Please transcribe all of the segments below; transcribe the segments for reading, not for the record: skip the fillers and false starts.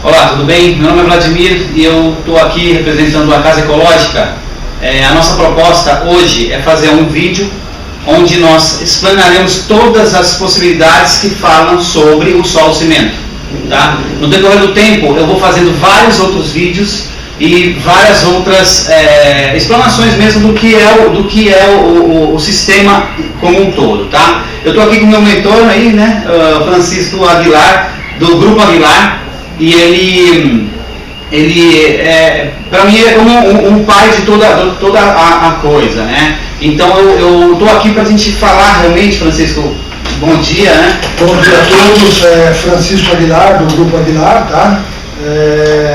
Olá, tudo bem? Meu nome é Vladimir e eu estou aqui representando a Casa Ecológica. A nossa proposta hoje é fazer um vídeo onde nós explanaremos todas as possibilidades que falam sobre o solo cimento. Tá? No decorrer do tempo eu vou fazendo vários outros vídeos e várias outras explanações mesmo do que é o sistema como um todo. Tá? Eu estou aqui com o meu mentor aí, né, Francisco Aguilar, do Grupo Aguilar, e ele para mim é como um pai de toda a coisa, né? Então eu estou aqui para a gente falar realmente, Francisco, bom dia, né? Bom dia a todos, Francisco Aguilar, do Grupo Aguilar, tá?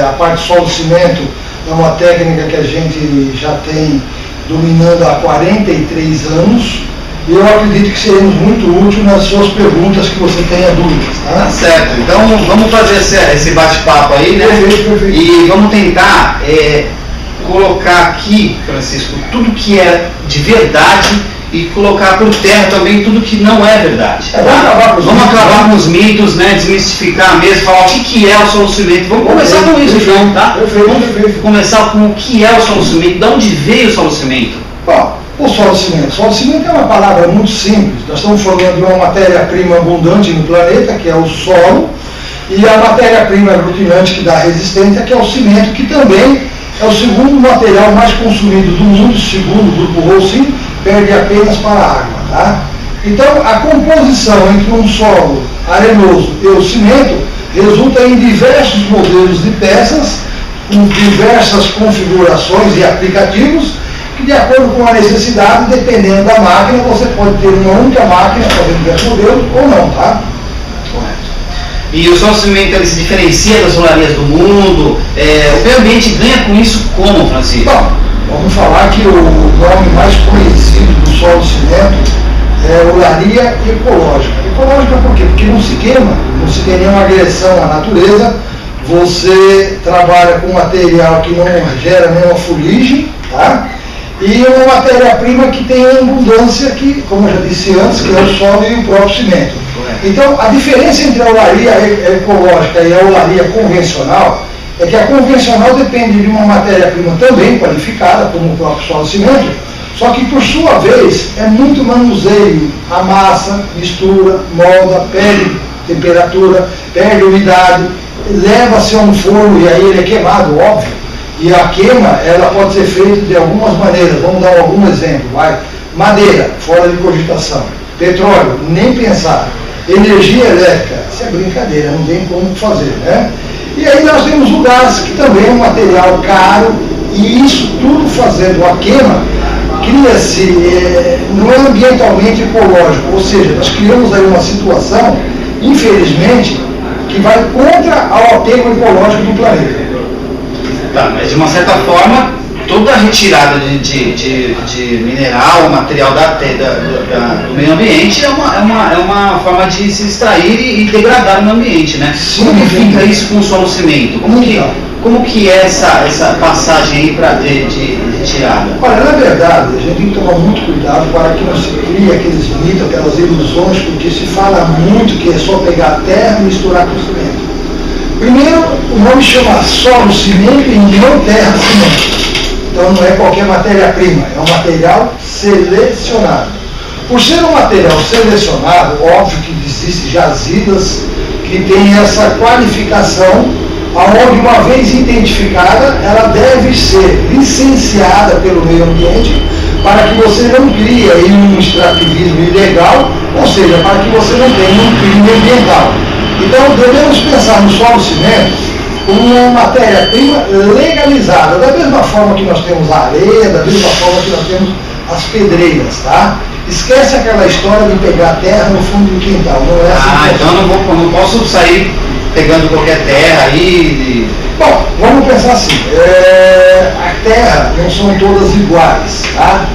A parte de solo cimento é uma técnica que a gente já tem dominando há 43 anos. E eu acredito que seremos muito úteis nas suas perguntas que você tenha dúvidas, tá? Tá certo, então vamos fazer esse bate-papo aí, né? Perfeito. E vamos tentar colocar aqui, Francisco, tudo que é de verdade e colocar por terra também tudo que não é verdade. Tá? Vamos acabar com os mitos, né? Desmistificar mesmo, falar o que é o solo cimento. Vamos começar com isso então, tá? Vamos começar com o que é o solo cimento, de onde veio o solo cimento? Bom, o solo cimento. Solo cimento é uma palavra muito simples. Nós estamos falando de uma matéria-prima abundante no planeta, que é o solo, e a matéria-prima aglutinante que dá resistência, que é o cimento, que também é o segundo material mais consumido do mundo, segundo o Grupo Holcim, perde apenas para a água. Tá? Então, a composição entre um solo arenoso e o cimento resulta em diversos modelos de peças, com diversas configurações e aplicativos, que de acordo com a necessidade, dependendo da máquina, você pode ter uma única máquina fazendo diversos modelos ou não, tá? Correto. E o solo cimento ele se diferencia das solarias do mundo? O meio ambiente ganha com isso como, Francisco? Bom, vamos falar que o nome mais conhecido do solo cimento é olaria ecológica. Ecológica por quê? Porque não se queima, não se tem nenhuma agressão à natureza, você trabalha com material que não gera nenhuma fuligem, tá? E uma matéria-prima que tem abundância, que, como eu já disse antes, que é o solo e o próprio cimento. Então, a diferença entre a olaria ecológica e a olaria convencional é que a convencional depende de uma matéria-prima também qualificada, como o próprio solo e cimento, só que, por sua vez, é muito manuseio, amassa, mistura, molda, perde temperatura, perde umidade, leva-se a um forno e aí ele é queimado, óbvio. E a queima, ela pode ser feita de algumas maneiras. Vamos dar algum exemplo. Madeira, fora de cogitação. Petróleo, nem pensar. Energia elétrica, isso é brincadeira, não tem como fazer, né? E aí nós temos o gás, que também é um material caro, e isso tudo fazendo a queima, cria-se, não é ambientalmente ecológico, ou seja, nós criamos aí uma situação, infelizmente, que vai contra o apego ecológico do planeta. Tá, mas de uma certa forma, toda a retirada de mineral, material do meio ambiente é uma forma de se extrair e degradar no ambiente, né? Sim, como que fica isso com o solo cimento? Como que é essa passagem aí de retirada? Olha, na verdade, a gente tem que tomar muito cuidado para que não se crie aqueles mitos, aquelas ilusões, porque se fala muito que é só pegar a terra e misturar com o cimento. Primeiro, o nome chama solo cimento e não terra cimento. Então não é qualquer matéria-prima, é um material selecionado. Por ser um material selecionado, óbvio que existem jazidas que têm essa qualificação, onde uma vez identificada, ela deve ser licenciada pelo meio ambiente para que você não crie aí um extrativismo ilegal, ou seja, para que você não tenha um crime ambiental. Então, devemos pensar no solo cimento como uma matéria-prima legalizada, da mesma forma que nós temos a areia, da mesma forma que nós temos as pedreiras, tá? Esquece aquela história de pegar terra no fundo do quintal, não é assim. Então eu não posso sair pegando qualquer terra aí. Bom, vamos pensar assim, a terra não são todas iguais, tá?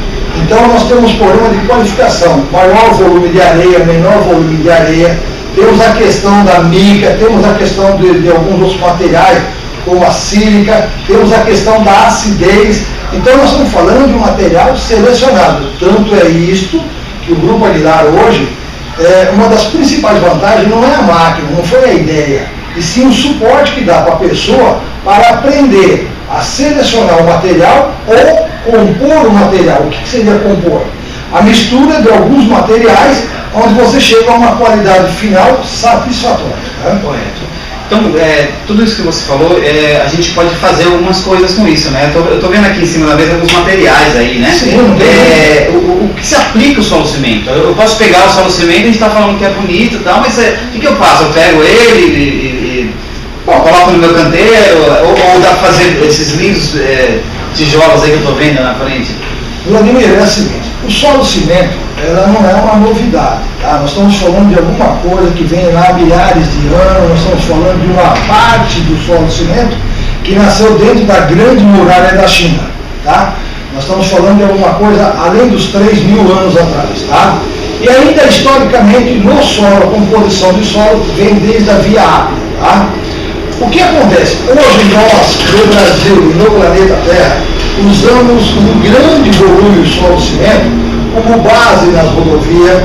Então nós temos problema de qualificação, maior volume de areia, menor volume de areia. Temos a questão da mica, temos a questão de alguns outros materiais, como a sílica, temos a questão da acidez. Então nós estamos falando de um material selecionado. Tanto é isto que o Grupo Aguilar hoje, uma das principais vantagens não é a máquina, não foi a ideia, e sim um suporte que dá para a pessoa para aprender a selecionar o material ou compor o material. O que seria compor? A mistura de alguns materiais onde você chega a uma qualidade final satisfatória. Né? Correto. Então, tudo isso que você falou, a gente pode fazer algumas coisas com isso, né? Eu estou vendo aqui em cima da mesa alguns materiais aí, né? Sim, o que se aplica o solo cimento? Eu posso pegar o solo cimento, a gente está falando que é bonito e tal, mas o que eu faço? Eu pego ele coloco no meu canteiro, ou dá para fazer esses lindos tijolos aí que eu estou vendo na frente? Vladimir, é o seguinte, o solo cimento, ela não é uma novidade, tá? Nós estamos falando de alguma coisa que vem lá há milhares de anos, nós estamos falando de uma parte do solo cimento que nasceu dentro da grande muralha da China, tá? Nós estamos falando de alguma coisa além dos 3.000 anos atrás, tá? E ainda historicamente no solo, a composição do solo vem desde a Via Ápia, tá? O que acontece? Hoje nós, no Brasil e no planeta Terra, usamos um grande volume de solo cimento como base nas rodovias,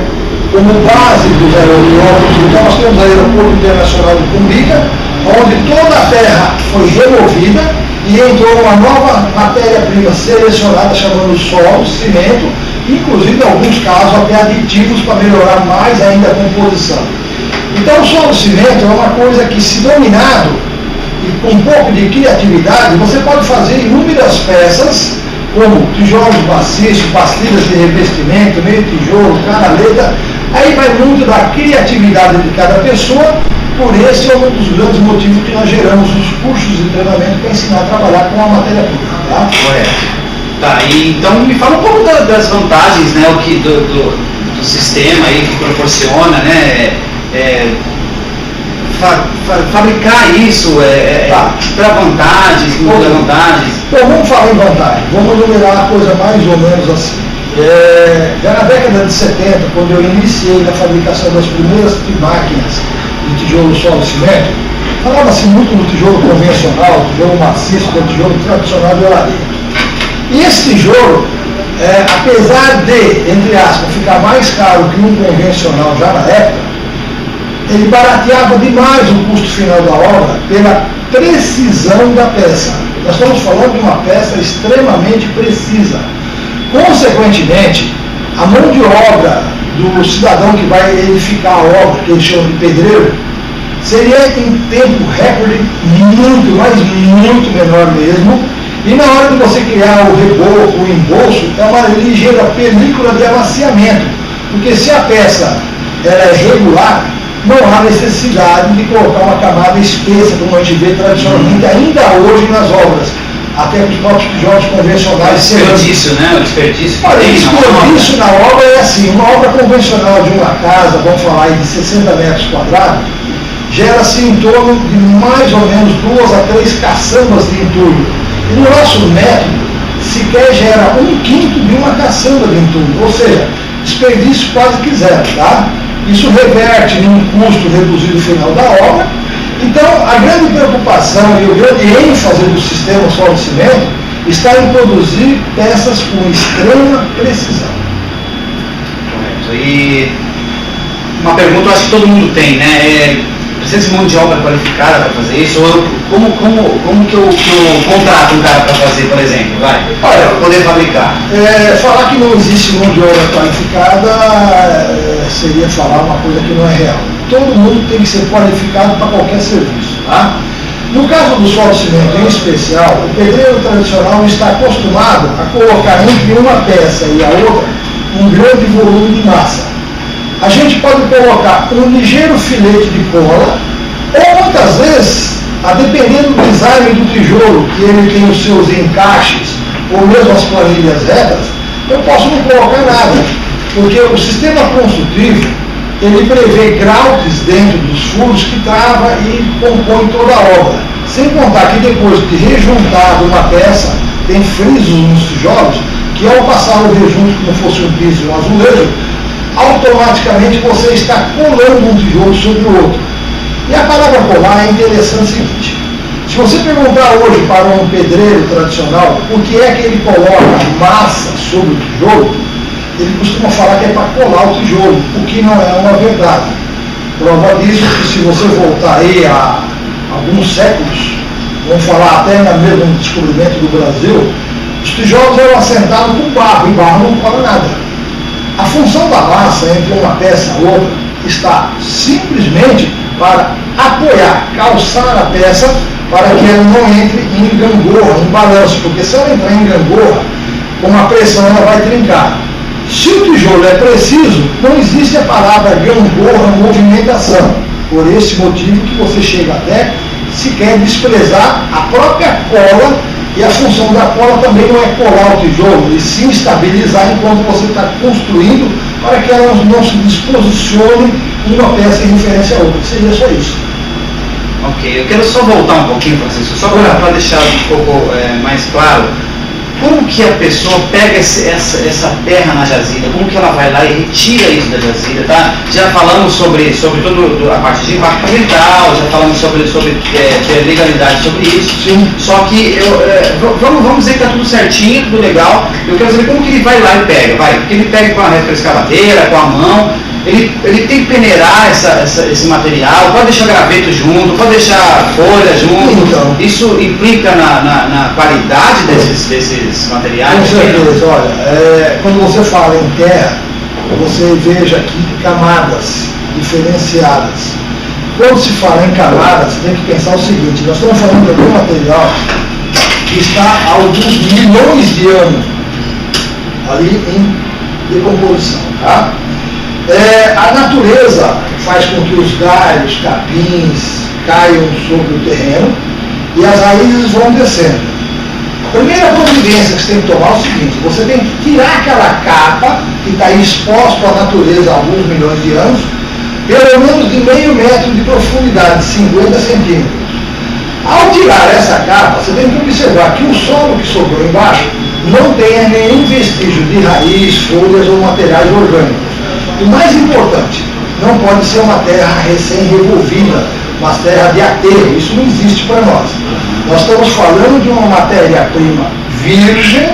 como base dos aeroportos. Então nós temos o Aeroporto Internacional de Cumbica, onde toda a terra foi removida e entrou uma nova matéria-prima selecionada, chamando solo, cimento, inclusive em alguns casos até aditivos para melhorar mais ainda a composição. Então o solo cimento é uma coisa que, se dominado e com um pouco de criatividade, você pode fazer inúmeras peças, como tijolos maciços, pastilhas de revestimento, meio tijolo, canaleta. Aí vai muito da criatividade de cada pessoa. Por esse é um dos grandes motivos que nós geramos os cursos de treinamento para ensinar a trabalhar com a matéria-prima. Tá? Correto. Tá, e então me fala um pouco das vantagens, né, do sistema aí que proporciona, né, fabricar isso, para vantagens, muitas vantagens. Então vamos falar em vantagem, vamos numerar a coisa mais ou menos assim. Já na década de 70, quando eu iniciei na fabricação das primeiras máquinas de tijolo solo cimento, falava-se muito no tijolo convencional, tijolo maciço, do tijolo tradicional de olaria. E esse tijolo, apesar de, entre aspas, ficar mais caro que um convencional já na época, ele barateava demais o custo final da obra pela precisão da peça. Nós estamos falando de uma peça extremamente precisa. Consequentemente, a mão de obra do cidadão que vai edificar a obra, que eles chamam de pedreiro, seria em tempo recorde muito, mas muito menor mesmo. E na hora de você criar o reboco, o embolso, é uma ligeira película de amaciamento. Porque se a peça é regular, não há necessidade de colocar uma camada espessa, como a gente vê tradicionalmente ainda hoje nas obras. Até os próprios tijolos convencionais. Desperdício, né? O desperdício. Olha, desperdício na obra é assim, uma obra convencional de uma casa, vamos falar aí de 60 metros quadrados, gera-se em torno de mais ou menos 2 a 3 caçambas de entulho. E no nosso método, sequer gera 1/5 de uma caçamba de entulho, ou seja, desperdício quase que zero, tá? Isso reverte em um custo reduzido final da obra. Então, a grande preocupação e o grande ênfase do sistema solo cimento está em produzir peças com extrema precisão. Correto. E uma pergunta, eu acho que todo mundo tem, né? Precisa de mão de obra qualificada para fazer isso? Ou como que eu contrato um cara para fazer, por exemplo? Vai, para poder fabricar. Falar que não existe mão de obra qualificada seria falar uma coisa que não é real. Todo mundo tem que ser qualificado para qualquer serviço. Tá? No caso do solo cimento em especial, o pedreiro tradicional está acostumado a colocar entre uma peça e a outra um grande volume de massa. A gente pode colocar um ligeiro filete de cola, ou muitas vezes, a dependendo do design do tijolo, que ele tem os seus encaixes, ou mesmo as planilhas retas, eu posso não colocar nada, porque o sistema construtivo, ele prevê grautes dentro dos furos que trava e compõe toda a obra. Sem contar que depois de rejuntado uma peça, tem frisos nos tijolos, que ao passar o rejunto como fosse um piso e um azulejo, automaticamente você está colando um tijolo sobre o outro. E a palavra colar é interessante o seguinte: se você perguntar hoje para um pedreiro tradicional o que é que ele coloca massa sobre o tijolo, ele costuma falar que é para colar o tijolo, o que não é uma verdade. Prova disso que, se você voltar aí a alguns séculos, vamos falar até no mesmo descobrimento do Brasil, os tijolos eram assentados com barro, e barro não cola nada. A função da massa entre uma peça e outra está simplesmente para apoiar, calçar a peça para que ela não entre em gangorra, em balanço, porque se ela entrar em gangorra, com a pressão ela vai trincar. Se o tijolo é preciso, não existe a palavra gangorra, movimentação. Por esse motivo que você chega até se quer desprezar a própria cola, e a função da cola também não é colar o tijolo, e sim estabilizar enquanto você está construindo, para que ela não se desposicione uma peça em referência a outra. Seria só isso. Ok, eu quero só voltar um pouquinho, Francisco, só para deixar um pouco mais claro. Como que a pessoa pega essa terra na jazida? Como que ela vai lá e retira isso da jazida? Tá? Já falamos sobre toda a parte de impacto ambiental, já falamos sobre legalidade sobre isso. Sim. Só que vamos dizer que está tudo certinho, tudo legal. Eu quero saber como que ele vai lá e pega. Porque ele pega com a retroescavadeira, com a mão. Ele tem que peneirar esse material, pode deixar graveto junto, pode deixar folha junto. Então, isso implica na qualidade desses materiais? Com certeza, olha, quando você fala em terra, você veja aqui camadas diferenciadas. Quando se fala em camadas, você tem que pensar o seguinte: nós estamos falando de um material que está há alguns milhões de anos ali em decomposição, tá? A natureza faz com que os galhos, capins caiam sobre o terreno e as raízes vão descendo. A primeira providência que você tem que tomar é o seguinte: você tem que tirar aquela capa que está exposta à natureza há alguns milhões de anos, pelo menos de meio metro de profundidade, 50 centímetros. Ao tirar essa capa, você tem que observar que o solo que sobrou embaixo não tenha nenhum vestígio de raiz, folhas ou materiais orgânicos. E mais importante, não pode ser uma terra recém-revolvida, uma terra de aterro. Isso não existe para nós. Nós estamos falando de uma matéria-prima virgem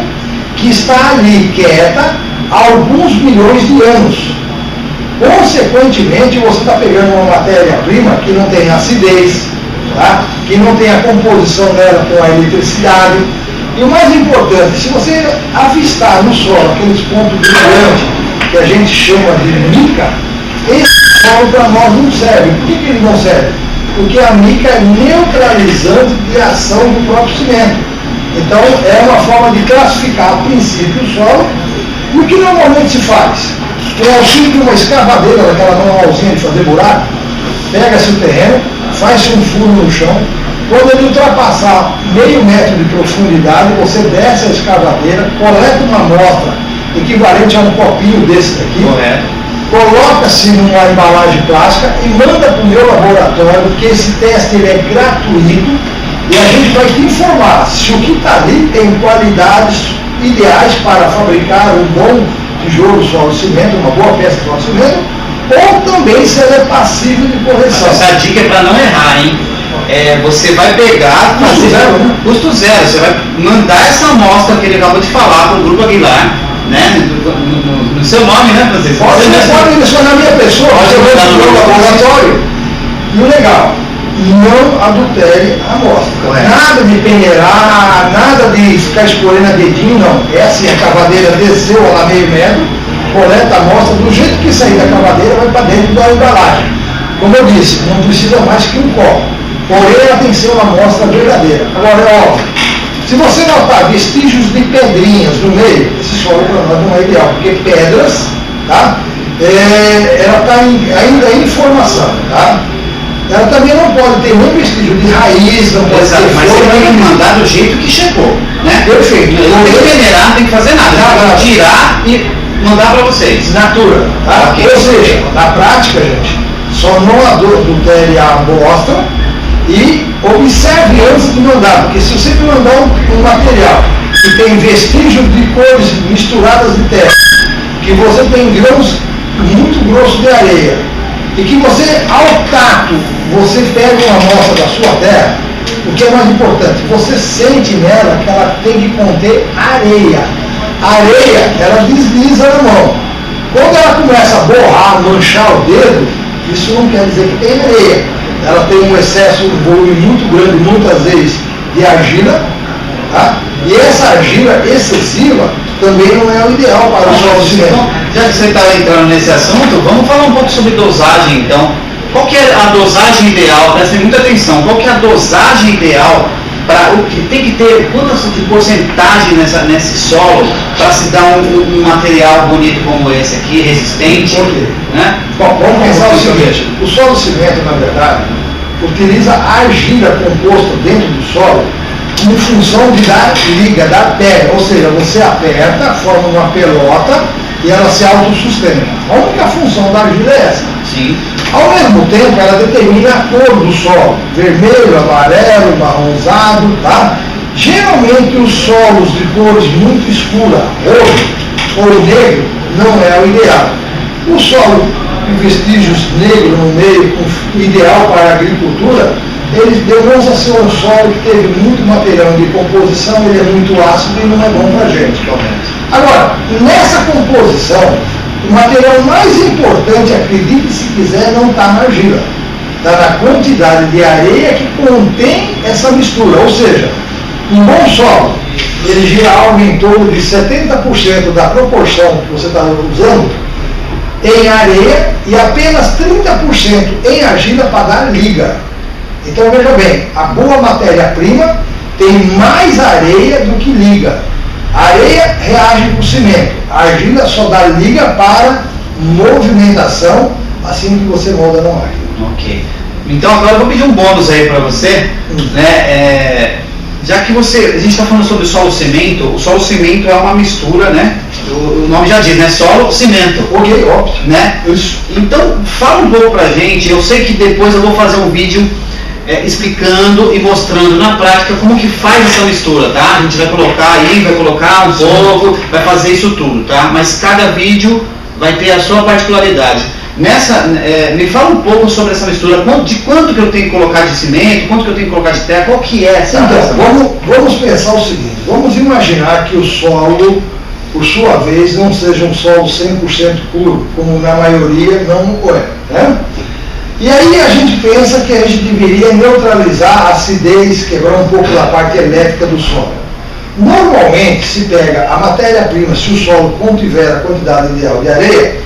que está ali quieta há alguns milhões de anos. Consequentemente, você está pegando uma matéria-prima que não tem acidez, tá? Que não tem a composição dela com a eletricidade. E o mais importante, se você avistar no solo aqueles pontos brilhantes que a gente chama de mica, esse solo para nós não serve. Por que ele não serve? Porque a mica é neutralizante de ação do próprio cimento. Então é uma forma de classificar a princípio o solo. E o que normalmente se faz? Com o auxílio de uma escavadeira, daquela manualzinha de fazer buraco, pega-se o terreno, faz-se um furo no chão. Quando ele ultrapassar meio metro de profundidade, você desce a escavadeira, coleta uma amostra equivalente a um copinho desse daqui, coloca-se numa embalagem plástica e manda para o meu laboratório, porque esse teste ele é gratuito e a gente vai te informar se o que está ali tem qualidades ideais para fabricar um bom tijolo solo cimento, uma boa peça de solo cimento, ou também se ela é passível de correção. Essa dica é para não errar, hein? Você vai pegar, custo zero, você vai mandar essa amostra que ele acabou de falar para o Grupo Aguilar, né? No seu nome, né, Francisco? Você pode mencionar a minha pessoa, pode mandar no meu laboratório. E o legal, não adultere a amostra. Correto. Nada de peneirar, nada de ficar escolhendo a dedinho, não. É assim, a cavadeira desceu lá meio metro, coleta a amostra, do jeito que sair da cavadeira vai para dentro da embalagem. Como eu disse, não precisa mais que um copo. Porém, ela tem que ser uma amostra verdadeira. Agora, é óbvio, se você notar vestígios de pedrinhas no meio, esse solo para nós não é ideal, porque pedras, tá? Ela está ainda em formação, tá? Ela também não pode ter nenhum vestígio de raiz, não pode ter mas você tem que mandar do jeito que chegou, né? Perfeito. Não tem que peneirar, não tem que fazer nada. Tirar e mandar para vocês. Natura, tá? Okay. Ou seja, na prática, gente, só não adultere a amostra e observe antes de mandar, porque se você me mandar um material que tem vestígios de cores misturadas de terra, que você tem grãos muito grossos de areia, e que você, ao tato, você pega uma amostra da sua terra, o que é mais importante, você sente nela que ela tem que conter areia. A areia, ela desliza na mão. Quando ela começa a borrar, manchar o dedo, isso não quer dizer que tem areia. ela tem um excesso, um volume muito grande, muitas vezes, de argila, tá? E essa argila excessiva também não é o ideal para o solo de cimento. Já que você está entrando nesse assunto, vamos falar um pouco sobre dosagem, então. Qual que é a dosagem ideal? Prestem muita atenção. Qual que é a dosagem ideal para o que tem que ter, quanto de porcentagem nesse solo para se dar um material bonito como esse aqui, resistente? Por quê? Né? Bom, vamos pensar o seguinte: o solo de cimento, na verdade, utiliza a argila composta dentro do solo em função de dar liga, dar pega, ou seja, você aperta, forma uma pelota e ela se autossustenta. A única função da argila é essa. Sim. Ao mesmo tempo, ela determina a cor do solo, vermelho, amarelo, marronzado, tá? Geralmente os solos de cores muito escura, roxo ou negro, não é o ideal. O solo com vestígios negros no meio, ideal para a agricultura, ele demonstra ser um solo que teve muito material de composição, ele é muito ácido e não é bom para a gente. Agora, nessa composição, o material mais importante, acredite se quiser, não está na argila. Está na quantidade de areia que contém essa mistura. Ou seja, um bom solo, ele gira algo em torno de 70% da proporção que você está usando em areia e apenas 30% em argila para dar liga. Então veja bem, a boa matéria-prima tem mais areia do que liga. A areia reage com o cimento, a argila só dá liga para movimentação assim que você molda na máquina. Ok. Então agora eu vou pedir um bônus aí para você, né? Já que a gente está falando sobre o solo cimento, o solo cimento é uma mistura, né? O nome já diz, né? Solo cimento. Ok, óbvio. Né? Isso. Então fala um pouco pra gente. Eu sei que depois eu vou fazer um vídeo explicando e mostrando na prática como que faz essa mistura, tá? A gente vai colocar aí, vai colocar um pouco, vai fazer isso tudo, tá? Mas cada vídeo vai ter a sua particularidade. Me fala um pouco sobre essa mistura, de quanto que eu tenho que colocar de cimento, quanto que eu tenho que colocar de terra, qual que é essa? Então, vamos pensar o seguinte, vamos imaginar que o solo, por sua vez, não seja um solo 100% puro, como na maioria não ocorre, né? E aí a gente pensa que a gente deveria neutralizar a acidez, quebrar um pouco da parte elétrica do solo. Normalmente se pega a matéria-prima, se o solo contiver a quantidade ideal de areia,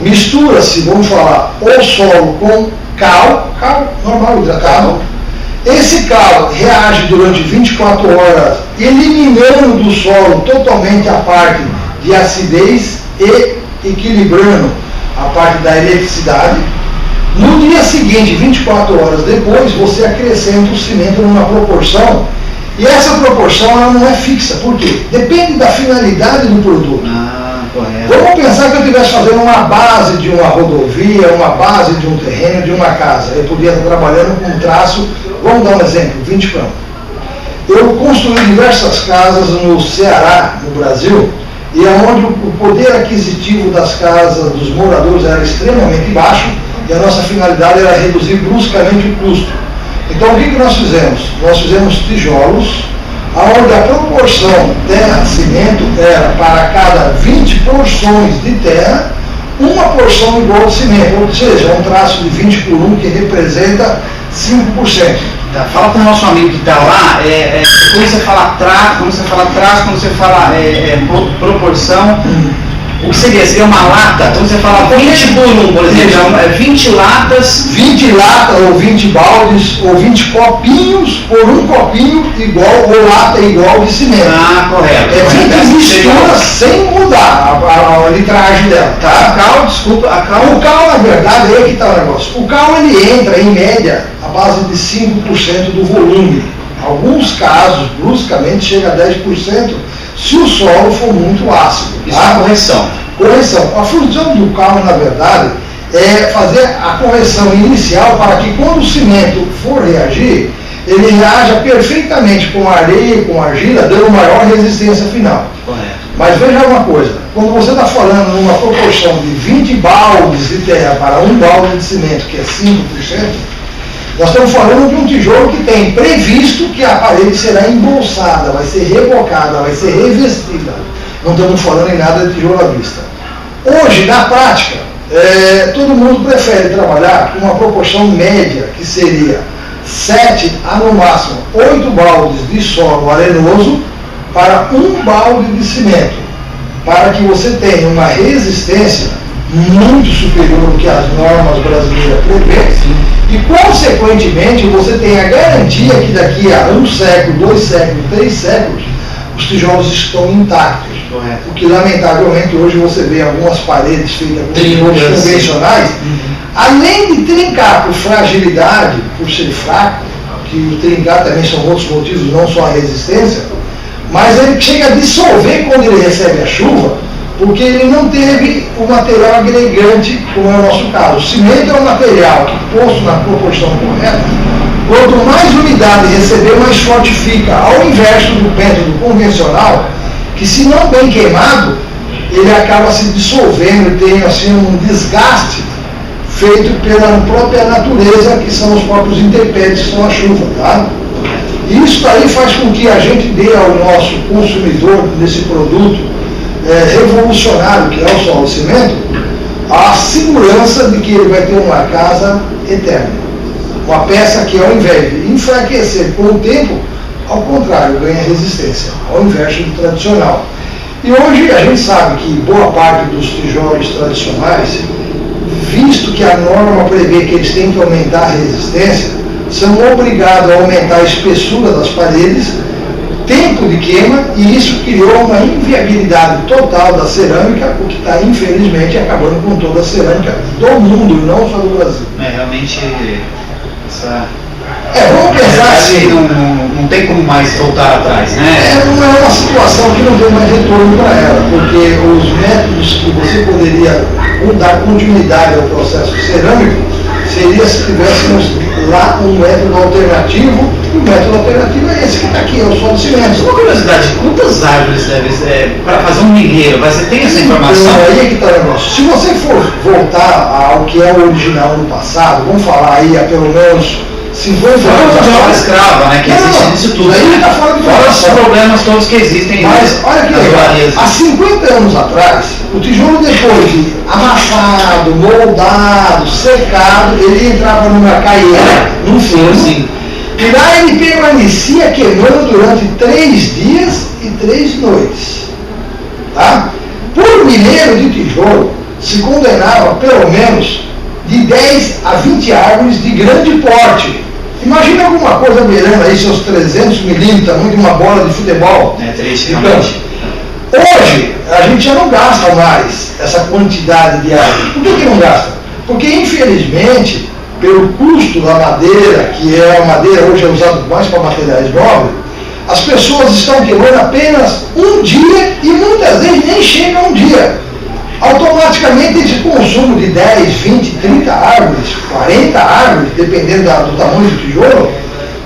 mistura-se, vamos falar, o solo com cal normal, hidratado. Esse cal reage durante 24 horas, eliminando do solo totalmente a parte de acidez e equilibrando a parte da eletricidade. No dia seguinte, 24 horas depois, você acrescenta o cimento numa proporção, e essa proporção ela não é fixa. Por quê? Depende da finalidade do produto. Correto. Vamos pensar que eu estivesse fazendo uma base de uma rodovia, uma base de um terreno, de uma casa. Eu podia estar trabalhando com um traço, vamos dar um exemplo, 20 gramas. Eu construí diversas casas no Ceará, no Brasil, e é onde o poder aquisitivo das casas, dos moradores, era extremamente baixo, e a nossa finalidade era reduzir bruscamente o custo. Então o que nós fizemos? Nós fizemos tijolos, onde a proporção terra-cimento era para cada 20 porções de terra, uma porção igual de cimento, ou seja, um traço de 20 por 1 que representa 5%. Tá, fala com o nosso amigo que está lá, quando você fala traço, quando você fala proporção, o que seria? Seria uma lata? Então você fala 20 por 1, por exemplo, 20 latas. 20 latas, ou 20 baldes, ou 20 copinhos, por um copinho igual, ou lata igual de cimento. Correto. 20 misturas sem mudar a litragem dela, tá? O cal, na verdade, aí que está o negócio. O cal, ele entra, em média, à base de 5% do volume. Em alguns casos, bruscamente, chega a 10%, se o solo for muito ácido. Isso é correção. Correção. A função do cal, na verdade, é fazer a correção inicial para que quando o cimento for reagir, ele reaja perfeitamente com a areia e com a argila, dando maior resistência final. Correto. Mas veja uma coisa, quando você está falando numa proporção de 20 baldes de terra para um balde de cimento, que é 5%, nós estamos falando de um tijolo que tem previsto que a parede será embolsada, vai ser rebocada, vai ser revestida. Não estamos falando em nada de tijolo à vista. Hoje, na prática, todo mundo prefere trabalhar com uma proporção média, que seria 7 a no máximo 8 baldes de solo arenoso para 1 balde de cimento, para que você tenha uma resistência muito superior ao que as normas brasileiras prevêem e, consequentemente, você tem a garantia que daqui a 1 século, 2 séculos, 3 séculos, os tijolos estão intactos. O que, lamentavelmente, hoje você vê algumas paredes feitas com tijolos convencionais, além de trincar por fragilidade, por ser fraco, que o trincar também são outros motivos, não só a resistência, mas ele chega a dissolver quando ele recebe a chuva, porque ele não teve o material agregante, como é o nosso caso. O cimento é um material que, posto na proporção correta, quanto mais umidade receber, mais forte fica, ao inverso do método convencional, que, se não bem queimado, ele acaba se dissolvendo e tem assim um desgaste feito pela própria natureza, que são os próprios intempéries, que são a chuva, tá? E isso aí faz com que a gente dê ao nosso consumidor desse produto revolucionário, que é o solo cimento, a segurança de que ele vai ter uma casa eterna. Uma peça que, ao invés de enfraquecer com o tempo, ao contrário, ganha resistência, ao inverso do tradicional. E hoje a gente sabe que boa parte dos tijolos tradicionais, visto que a norma prevê que eles têm que aumentar a resistência, são obrigados a aumentar a espessura das paredes, tempo de queima, e isso criou uma inviabilidade total da cerâmica, o que está, infelizmente, acabando com toda a cerâmica do mundo, e não só do Brasil. Realmente, essa... vamos pensar assim, não tem como mais voltar atrás, né? Não é uma situação que não tem mais retorno para ela, porque os métodos que você poderia dar continuidade ao processo cerâmico seria se tivéssemos lá um método alternativo, e o método alternativo é esse que está aqui, é o solo cimento. Uma curiosidade, quantas árvores deve para fazer um milheiro? Você tem essa informação? Então, aí é que está o negócio. Se você for voltar ao que é o original no passado, vamos falar aí há pelo menos 50 anos de obra escrava, né? Que existe nisso tudo. Aí está fora de fora os problemas todos que existem. Mas olha que legal, há 50 anos atrás, o tijolo, depois de amassado, moldado, secado, ele entrava numa caieira, num forno, e lá ele permanecia queimando durante 3 dias e 3 noites. Tá? Por milheiro de tijolo, se condenava pelo menos de 10 a 20 árvores de grande porte. Imagina alguma coisa beirando aí seus 300 milímetros, tamanho de uma bola de futebol. Hoje, a gente já não gasta mais essa quantidade de árvores. Por que não gasta? Porque, infelizmente, pelo custo da madeira, que é a madeira hoje é usada mais para materiais nobres, as pessoas estão queimando apenas um dia e muitas vezes nem chega a um dia. Automaticamente esse consumo de 10, 20, 30 árvores, 40 árvores, dependendo do tamanho do tijolo,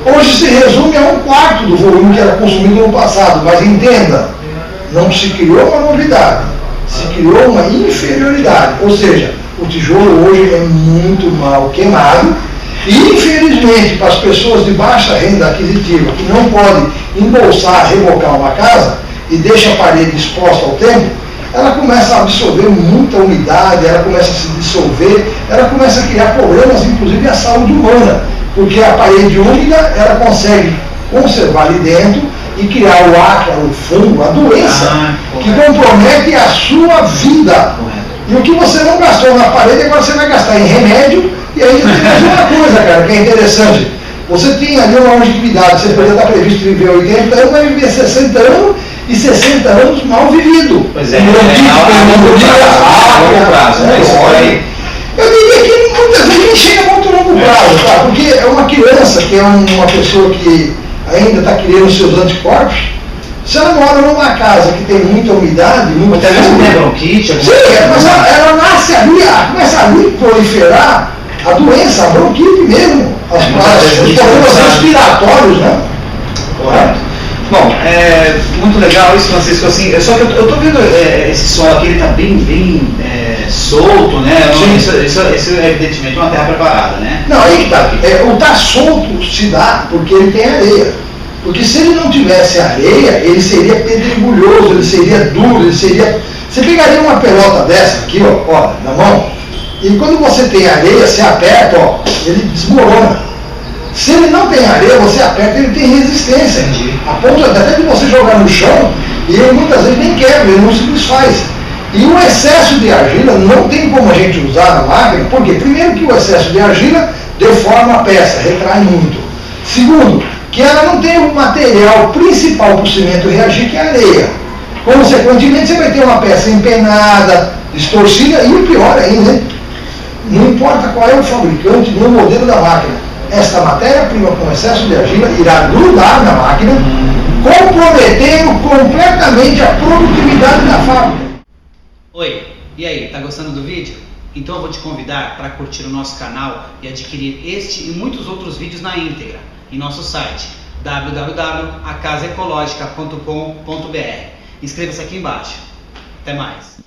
hoje se resume a 1/4 do volume que era consumido no passado. Mas entenda, não se criou uma novidade, se criou uma inferioridade. Ou seja, o tijolo hoje é muito mal queimado e, infelizmente, para as pessoas de baixa renda aquisitiva, que não podem embolsar, rebocar uma casa e deixa a parede exposta ao tempo, ela começa a absorver muita umidade, ela começa a se dissolver, ela começa a criar problemas, inclusive à saúde humana, porque a parede úmida, ela consegue conservar ali dentro e criar o ácaro, o fungo, a doença, que compromete a sua vida. E o que você não gastou na parede, agora você vai gastar em remédio, e aí tem mais uma coisa, cara, que é interessante. Você tem ali uma longevidade, você poderia estar previsto viver 80 anos, vai viver 60 anos, e 60 anos mal vivido. Pois é, a longo prazo. Eu diria que muitas vezes nem chega a muito longo prazo, tá? Porque é uma criança que é uma pessoa que ainda está criando seus anticorpos. Se ela mora numa casa que tem muita umidade, muita bronquite, sim, mas ela nasce ali, começa a proliferar a doença, a bronquite mesmo, os problemas respiratórios, né? Correto. Bom, muito legal isso, Francisco, assim, só que eu estou vendo esse solo aqui, ele está bem solto, né? Isso é evidentemente uma terra preparada, né? Não, aí que está. O tá solto se dá porque ele tem areia. Porque se ele não tivesse areia, ele seria pedregulhoso, ele seria duro, ele seria... Você pegaria uma pelota dessa aqui, ó, na mão, E quando você tem areia, você aperta, ó, ele desmorona. Se ele não tem areia, você aperta, ele tem resistência. A ponto até de você jogar no chão, e ele muitas vezes nem quebra, ele não se desfaz. E o excesso de argila não tem como a gente usar na máquina, porque primeiro que o excesso de argila deforma a peça, retrai muito. Segundo, que ela não tem o material principal para o cimento reagir, que é a areia. Consequentemente, você vai ter uma peça empenada, distorcida, e o pior ainda, né? Não importa qual é o fabricante no modelo da máquina, esta matéria-prima com excesso de argila irá grudar na máquina, comprometendo completamente a produtividade da fábrica. Oi, e aí, tá gostando do vídeo? Então eu vou te convidar para curtir o nosso canal e adquirir este e muitos outros vídeos na íntegra em nosso site www.acasaecologica.com.br. Inscreva-se aqui embaixo. Até mais!